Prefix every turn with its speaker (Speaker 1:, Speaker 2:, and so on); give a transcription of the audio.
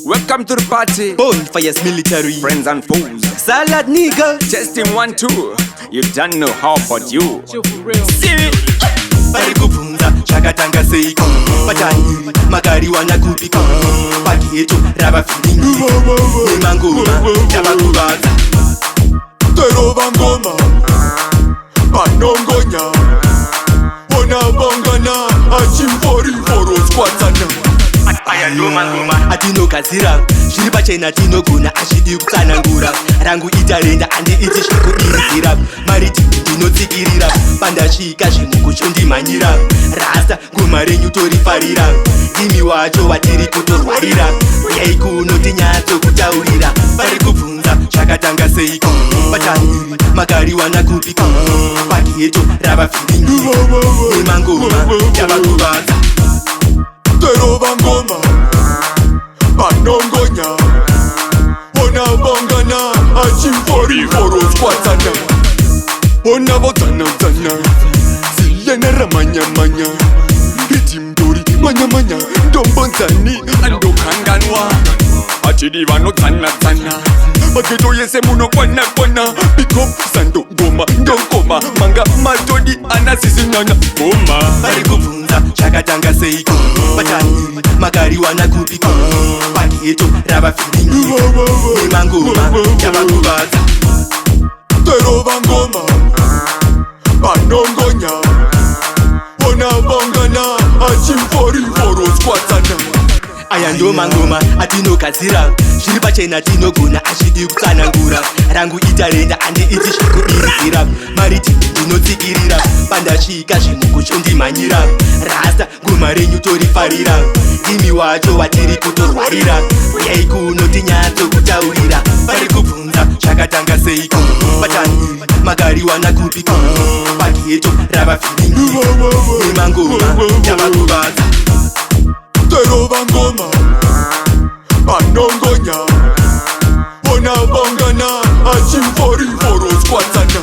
Speaker 1: Welcome to the party.
Speaker 2: Bonfires military.
Speaker 1: Friends and foes.
Speaker 2: Salad nigga.
Speaker 1: Testing 1, 2. You don't know how about you.
Speaker 2: See. Pari kufunza chakatanga seiko. Pachani magari wanakupika. Paketo raba feeling. Nimangoma yabakubaza.
Speaker 3: Terova ngoma Panongonya Bona bangana Achimfori foro squatana
Speaker 2: Atino kazira Shiri pachena tino guna ashidi kutsanangura Rangu itarenda andi iti shiku irizira Mariti tino tsikirira Panda shika shimu kuchondi manyira Rasta ngumarenyu tori farira Imi wacho watiri kutorwarira Uyai kuno tinyatso kutaurira Pari kubvunza chakatanga seiko Pachani magari wanakupika Paketo raba feeling Nimangoma yabakubaza
Speaker 3: Terova ngoma Panongonya Bona bangana Achimfori foro squatana Bona botana tana Ziyana ramanya manya Ritimdori manya manya Dombonzani ando kanganwa Achidi vano tana tana Mageto yese muno kwana kwana Pick up sando goma ndongoma Manga matodi anasisinana Goma
Speaker 2: Pari kubvunza chakatanga seiko Pachani magari wanakupika Paketo raba feeling Nimangoma yabakubaza
Speaker 3: Terova ngoma Panongonya Bona bangana Achimfori foro squatana
Speaker 2: Aya ndo mangoma atino kazira Shiri pachena tino guna ashidi kutsanangura Rangu itarenda andi iti shiku irizira Mariti tino tsikirira Panda shika shimu kuchondi manyira Rasta ngumarenyu tori farira Imi wacho watiri kutorwarira Uyai kuno tinyatso kutaurira Pari kubvunza chakatanga seiko Pachani magari wanakupika Paketo raba feeling Nimangoma yabakubaza
Speaker 3: Terova ngoma Panongonya Bona bangana Achimfori foro squatana